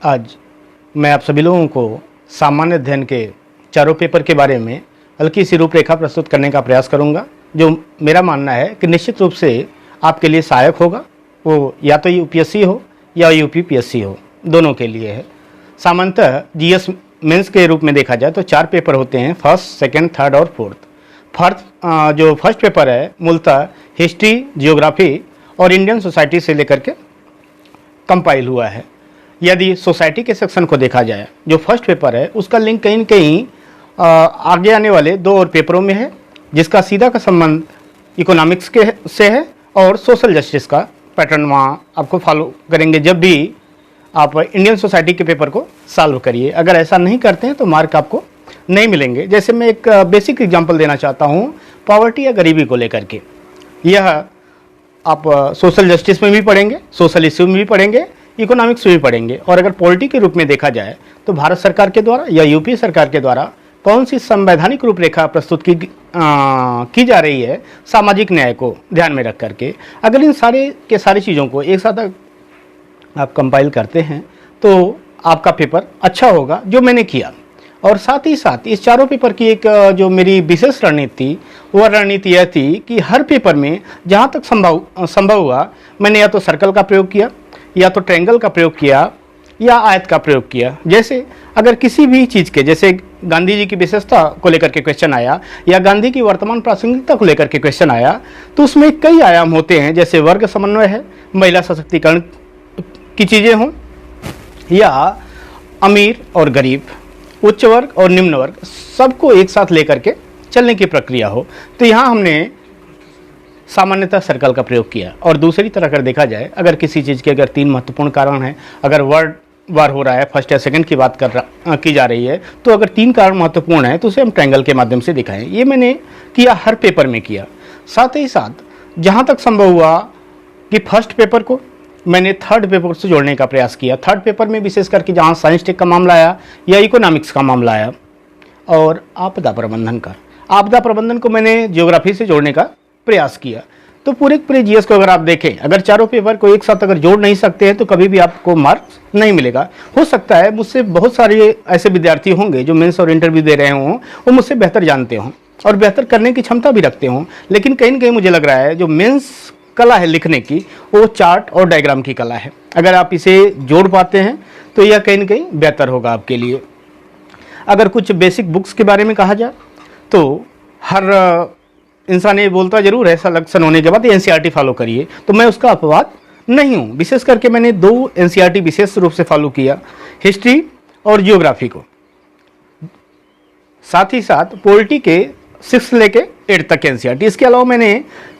आज मैं आप सभी लोगों को सामान्य अध्ययन के चारों पेपर के बारे में हल्की सी रूपरेखा प्रस्तुत करने का प्रयास करूंगा, जो मेरा मानना है कि निश्चित रूप से आपके लिए सहायक होगा। वो या तो यूपीएससी हो या यूपीपीएससी हो, दोनों के लिए है। सामान्यतः जीएस मेंस के रूप में देखा जाए तो 4 पेपर होते हैं, फर्स्ट, सेकंड, थर्ड और फोर्थ। जो फर्स्ट पेपर है मूलतः हिस्ट्री, जियोग्राफी और इंडियन सोसाइटी से लेकर के कंपाइल हुआ है। यदि सोसाइटी के सेक्शन को देखा जाए, जो फर्स्ट पेपर है उसका लिंक कहीं न कहीं आगे आने वाले 2 और पेपरों में है, जिसका सीधा का संबंध इकोनॉमिक्स के से है और सोशल जस्टिस का पैटर्न वहाँ आपको फॉलो करेंगे जब भी आप इंडियन सोसाइटी के पेपर को सॉल्व करिए। अगर ऐसा नहीं करते हैं तो मार्क आपको नहीं मिलेंगे। जैसे मैं एक बेसिक एग्जांपल देना चाहता हूँ पॉवर्टी या गरीबी को लेकर के। यह आप सोशल जस्टिस में भी पढ़ेंगे, सोशल इश्यू में भी पढ़ेंगे, इकोनॉमिक्स में भी पढ़ेंगे। और अगर पॉलिटी के रूप में देखा जाए तो भारत सरकार के द्वारा या यूपी सरकार के द्वारा कौन सी संवैधानिक रूपरेखा प्रस्तुत की जा रही है सामाजिक न्याय को ध्यान में रख करके, अगर इन सारी चीज़ों को एक साथ आप कंपाइल करते हैं तो आपका पेपर अच्छा होगा, जो मैंने किया। और साथ ही साथ इस चारों पेपर की एक जो मेरी विशेष रणनीति थी, वह रणनीति यह थी कि हर पेपर में जहाँ तक संभव हुआ मैंने या तो सर्कल का प्रयोग किया, या तो ट्रायंगल का प्रयोग किया, या आयत का प्रयोग किया। जैसे अगर किसी भी चीज़ के, जैसे गांधी जी की विशेषता को लेकर के क्वेश्चन आया या गांधी की वर्तमान प्रासंगिकता को लेकर के क्वेश्चन आया, तो उसमें कई आयाम होते हैं। जैसे वर्ग समन्वय है, महिला सशक्तिकरण की चीज़ें हों, या अमीर और गरीब, उच्च वर्ग और निम्न वर्ग, सबको एक साथ लेकर के चलने की प्रक्रिया हो। तो यहाँ हमने सामान्यतः सर्कल का प्रयोग किया। और दूसरी तरह अगर देखा जाए, अगर किसी चीज़ के अगर 3 महत्वपूर्ण कारण हैं, अगर वर्ड वार हो रहा है, फर्स्ट या सेकंड की बात की जा रही है, तो अगर 3 कारण महत्वपूर्ण हैं तो उसे हम ट्रायंगल के माध्यम से दिखाएं। ये मैंने किया, हर पेपर में किया। साथ ही साथ जहाँ तक संभव हुआ कि फर्स्ट पेपर को मैंने थर्ड पेपर से जोड़ने का प्रयास किया। थर्ड पेपर में विशेष करके जहाँ साइंस टेक का मामला आया या इकोनॉमिक्स का मामला आया, और आपदा प्रबंधन को मैंने जियोग्राफी से जोड़ने का प्रयास किया। तो पूरे जीएस को अगर आप देखें, अगर चारों पेपर को एक साथ अगर जोड़ नहीं सकते हैं तो कभी भी आपको मार्क्स नहीं मिलेगा। हो सकता है मुझसे बहुत सारे ऐसे विद्यार्थी होंगे जो मेंस और इंटरव्यू दे रहे हों, वो मुझसे बेहतर जानते हों और बेहतर करने की क्षमता भी रखते हों, लेकिन कहीं न कहीं मुझे लग रहा है जो मेंस कला है लिखने की, वो चार्ट और डायग्राम की कला है। अगर आप इसे जोड़ पाते हैं तो यह कहीं न कहीं बेहतर होगा आपके लिए। अगर कुछ बेसिक बुक्स के बारे में कहा जाए तो हर इंसान ये बोलता जरूर है सिलेक्शन होने के बाद एनसीईआरटी फॉलो करिए, तो मैं उसका अपवाद नहीं हूँ। विशेष करके मैंने 2 एनसीईआरटी विशेष रूप से फॉलो किया, हिस्ट्री और जियोग्राफी को। साथ ही साथ पॉलिटी के 6 लेके 8 तक एनसीईआरटी। इसके अलावा मैंने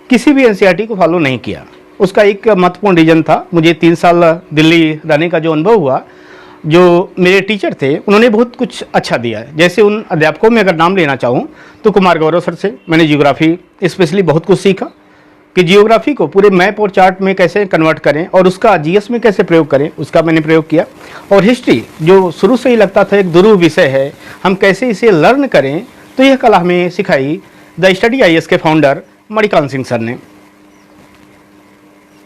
किसी भी एनसीईआरटी को फॉलो नहीं किया। उसका एक महत्वपूर्ण रीजन था, मुझे 3 साल दिल्ली रहने का जो अनुभव हुआ, जो मेरे टीचर थे उन्होंने बहुत कुछ अच्छा दिया है। जैसे उन अध्यापकों में अगर नाम लेना चाहूँ तो कुमार गौरव सर से मैंने जियोग्राफी स्पेशली बहुत कुछ सीखा कि जियोग्राफी को पूरे मैप और चार्ट में कैसे कन्वर्ट करें और उसका जीएस में कैसे प्रयोग करें, उसका मैंने प्रयोग किया। और हिस्ट्री जो शुरू से ही लगता था एक दुरूह विषय है, हम कैसे इसे लर्न करें, तो यह कला हमें सिखाई द स्टडी आईएएस के फाउंडर मणिकांत सिंह सर ने।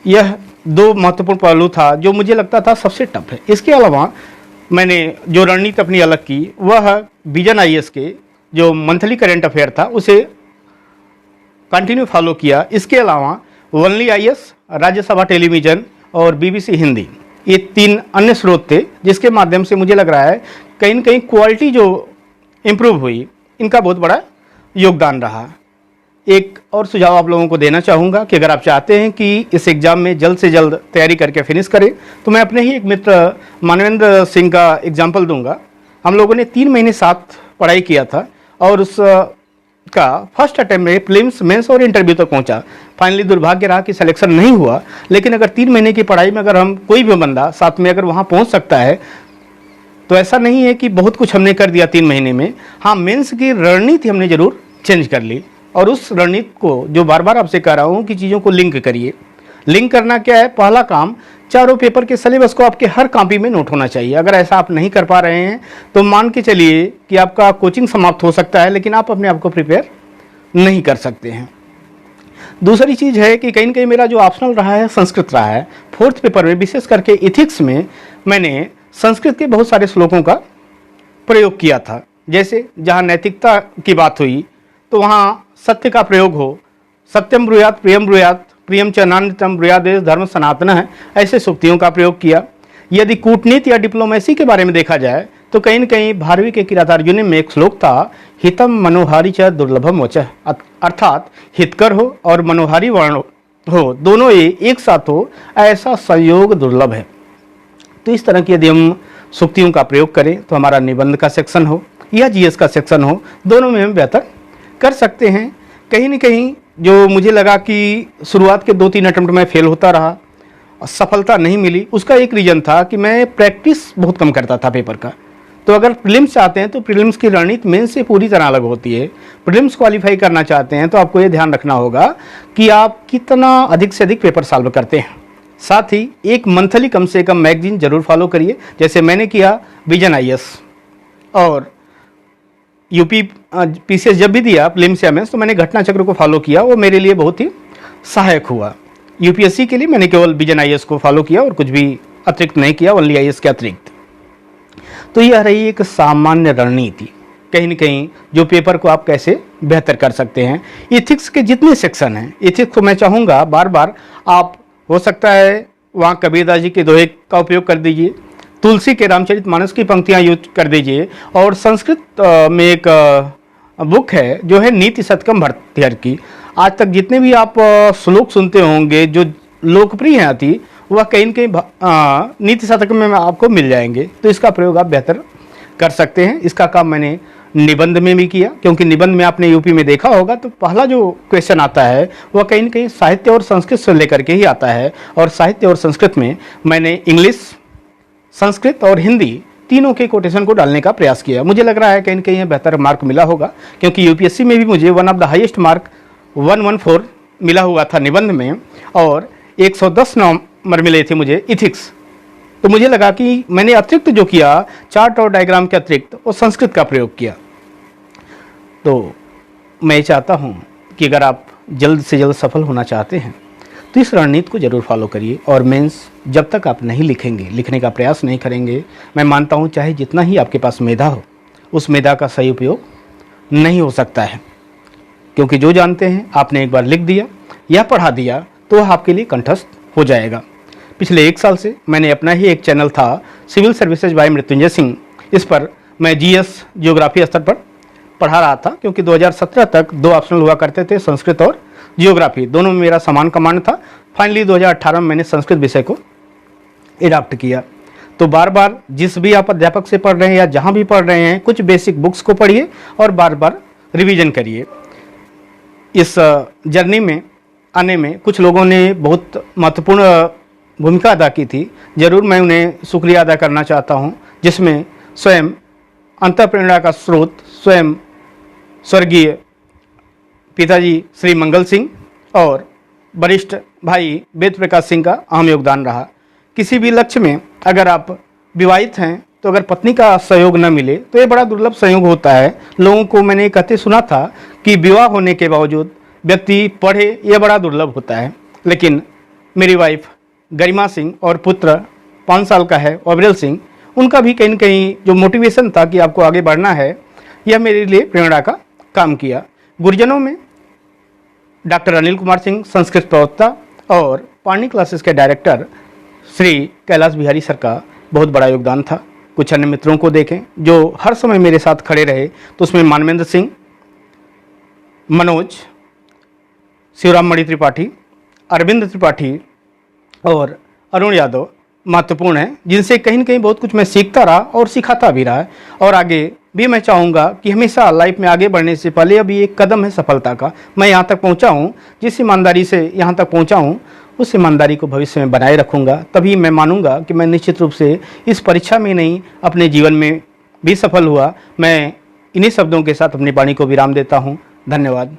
यह 2 महत्वपूर्ण पहलू था जो मुझे लगता था सबसे टफ है। इसके अलावा मैंने जो रणनीति अपनी अलग की, वह विजन आईएएस के जो मंथली करंट अफेयर था उसे कंटिन्यू फॉलो किया। इसके अलावा वनली आईएएस, राज्यसभा टेलीविज़न और बीबीसी हिंदी, ये 3 अन्य स्रोत थे जिसके माध्यम से मुझे लग रहा है कहीं न कहीं क्वालिटी जो इम्प्रूव हुई, इनका बहुत बड़ा योगदान रहा। एक और सुझाव आप लोगों को देना चाहूँगा कि अगर आप चाहते हैं कि इस एग्ज़ाम में जल्द से जल्द तैयारी करके फिनिश करें, तो मैं अपने ही एक मित्र मानवेंद्र सिंह का एग्जाम्पल दूंगा। हम लोगों ने 3 महीने साथ पढ़ाई किया था और उसका फर्स्ट अटैम्प्ट में प्रीलिम्स, मेंस और इंटरव्यू तक पहुंचा। फाइनली दुर्भाग्य रहा कि सिलेक्शन नहीं हुआ, लेकिन अगर 3 महीने की पढ़ाई में अगर हम कोई भी बंदा साथ में अगर वहाँ पहुँच सकता है तो ऐसा नहीं है कि बहुत कुछ हमने कर दिया 3 महीने में। हाँ, मेंस की रणनीति हमने जरूर चेंज कर ली, और उस रणनीति को जो बार बार आपसे कह रहा हूँ कि चीज़ों को लिंक करिए। लिंक करना क्या है? पहला काम, चारों पेपर के सिलेबस को आपके हर कॉपी में नोट होना चाहिए। अगर ऐसा आप नहीं कर पा रहे हैं तो मान के चलिए कि आपका कोचिंग समाप्त हो सकता है, लेकिन आप अपने आप को प्रिपेयर नहीं कर सकते हैं। दूसरी चीज़ है कि कहीं न कहीं मेरा जो ऑप्शनल रहा है संस्कृत रहा है। 4th पेपर में विशेष करके इथिक्स में मैंने संस्कृत के बहुत सारे श्लोकों का प्रयोग किया था। जैसे जहाँ नैतिकता की बात हुई तो वहाँ सत्य का प्रयोग हो, सत्यम ब्रूयात प्रियम च नान्यतम ब्रूयादेश धर्म सनातन है, ऐसे सूक्तियों का प्रयोग किया। यदि कूटनीति या डिप्लोमेसी के बारे में देखा जाए तो कहीं न कहीं भारवी के किरातार्जुनी में एक श्लोक था, हितम मनोहारी च दुर्लभम वचः, अर्थात हितकर हो और मनोहारी वर्ण हो, दोनों एक साथ हो, ऐसा संयोग दुर्लभ है। तो इस तरह की यदि हम सूक्तियों का प्रयोग करें तो हमारा निबंध का सेक्शन हो या जीएस का सेक्शन हो, दोनों में हम बेहतर कर सकते हैं। कहीं न कहीं जो मुझे लगा कि शुरुआत के 2-3 अटेम्प्ट में फेल होता रहा, सफलता नहीं मिली, उसका एक रीज़न था कि मैं प्रैक्टिस बहुत कम करता था पेपर का। तो अगर प्रीलिम्स चाहते हैं तो प्रीलिम्स की रणनीति मेंस से पूरी तरह अलग होती है। प्रीलिम्स क्वालिफाई करना चाहते हैं तो आपको ये ध्यान रखना होगा कि आप कितना अधिक से अधिक पेपर सॉल्व करते हैं। साथ ही एक मंथली कम से कम मैगजीन जरूर फॉलो करिए, जैसे मैंने किया विजन आईएएस और यूपी पीसीएस जब भी दिया प्रीलिम्स या मेंस तो मैंने घटना चक्र को फॉलो किया, वो मेरे लिए बहुत ही सहायक हुआ। यूपीएससी के लिए मैंने केवल विजन आईएएस को फॉलो किया और कुछ भी अतिरिक्त नहीं किया, ओनली आईएएस के अतिरिक्त। तो यह रही एक सामान्य रणनीति, कहीं न कहीं जो पेपर को आप कैसे बेहतर कर सकते हैं। इथिक्स के जितने सेक्शन हैं, इथिक्स को मैं चाहूँगा बार बार आप, हो सकता है वहाँ कबीरदास जी के दोहे का उपयोग कर दीजिए, तुलसी के रामचरितमानस की पंक्तियाँ यूज कर दीजिए, और संस्कृत में एक बुक है जो है नीति शतकम भर्तृहरि की। आज तक जितने भी आप श्लोक सुनते होंगे जो लोकप्रिय हैं अति, वह कहीं न कहीं नीति शतकम में आपको मिल जाएंगे। तो इसका प्रयोग आप बेहतर कर सकते हैं। इसका काम मैंने निबंध में भी किया, क्योंकि निबंध में आपने यूपी में देखा होगा तो पहला जो क्वेश्चन आता है वह कहीं न कहीं साहित्य और संस्कृत से लेकर के ही आता है। और साहित्य और संस्कृत में मैंने इंग्लिश, संस्कृत और हिंदी तीनों के कोटेशन को डालने का प्रयास किया। मुझे लग रहा है कहीं न कहीं बेहतर मार्क मिला होगा, क्योंकि यूपीएससी में भी मुझे one of the highest mark 114 मिला हुआ था निबंध में, और 110 नंबर मिले थे मुझे इथिक्स। तो मुझे लगा कि मैंने अतिरिक्त जो किया, चार्ट और डायग्राम के अतिरिक्त, वो संस्कृत का प्रयोग किया। तो मैं चाहता हूँ कि अगर आप जल्द से जल्द सफल होना चाहते हैं तो इस रणनीति को जरूर फॉलो करिए। और मेंस जब तक आप नहीं लिखेंगे, लिखने का प्रयास नहीं करेंगे, मैं मानता हूँ चाहे जितना ही आपके पास मेधा हो, उस मेधा का सही उपयोग नहीं हो सकता है। क्योंकि जो जानते हैं आपने एक बार लिख दिया या पढ़ा दिया तो वह आपके लिए कंठस्थ हो जाएगा। पिछले 1 साल से मैंने अपना ही एक चैनल था civil services by Mrityunjay Singh, इस पर मैं जीएस जियोग्राफी स्तर पर पढ़ा रहा था, क्योंकि 2017 तक 2 ऑप्शनल हुआ करते थे, संस्कृत और जियोग्राफी, दोनों में मेरा समान कमांड था। फाइनली 2018 में मैंने संस्कृत विषय को एडॉप्ट किया। तो बार बार जिस भी आप अध्यापक से पढ़ रहे हैं या जहाँ भी पढ़ रहे हैं, कुछ बेसिक बुक्स को पढ़िए और बार बार रिवीजन करिए। इस जर्नी में आने में कुछ लोगों ने बहुत महत्वपूर्ण भूमिका अदा की थी, ज़रूर मैं उन्हें शुक्रिया अदा करना चाहता हूं, जिसमें स्वयं अंतःप्रेरणा का स्रोत स्वयं स्वर्गीय पिताजी श्री मंगल सिंह और वरिष्ठ भाई वेद प्रकाश सिंह का अहम योगदान रहा। किसी भी लक्ष्य में अगर आप विवाहित हैं तो अगर पत्नी का सहयोग न मिले तो ये बड़ा दुर्लभ संयोग होता है। लोगों को मैंने कहते सुना था कि विवाह होने के बावजूद व्यक्ति पढ़े, यह बड़ा दुर्लभ होता है। लेकिन मेरी वाइफ गरिमा सिंह और पुत्र 5 साल का है ओबरेल सिंह, उनका भी कहीं न कहीं जो मोटिवेशन था कि आपको आगे बढ़ना है, यह मेरे लिए प्रेरणा का काम किया। गुरुजनों में डॉक्टर अनिल कुमार सिंह संस्कृत प्रवक्ता और पाणिनी क्लासेस के डायरेक्टर श्री कैलाश बिहारी सर का बहुत बड़ा योगदान था। कुछ अन्य मित्रों को देखें जो हर समय मेरे साथ खड़े रहे, तो उसमें मानवेंद्र सिंह, मनोज, शिवराम मणि त्रिपाठी, अरविंद त्रिपाठी और अरुण यादव महत्वपूर्ण हैं, जिनसे कहीं न कहीं बहुत कुछ मैं सीखता रहा और सिखाता भी रहा। और आगे भी मैं चाहूँगा कि हमेशा लाइफ में आगे बढ़ने से पहले अभी एक कदम है सफलता का। मैं यहाँ तक पहुँचा हूँ, जिस ईमानदारी से यहाँ तक पहुँचा हूँ, उस ईमानदारी को भविष्य में बनाए रखूँगा। तभी मैं मानूंगा कि मैं निश्चित रूप से इस परीक्षा में नहीं, अपने जीवन में भी सफल हुआ। मैं इन्हीं शब्दों के साथ अपनी वाणी को विराम देता हूँ। धन्यवाद।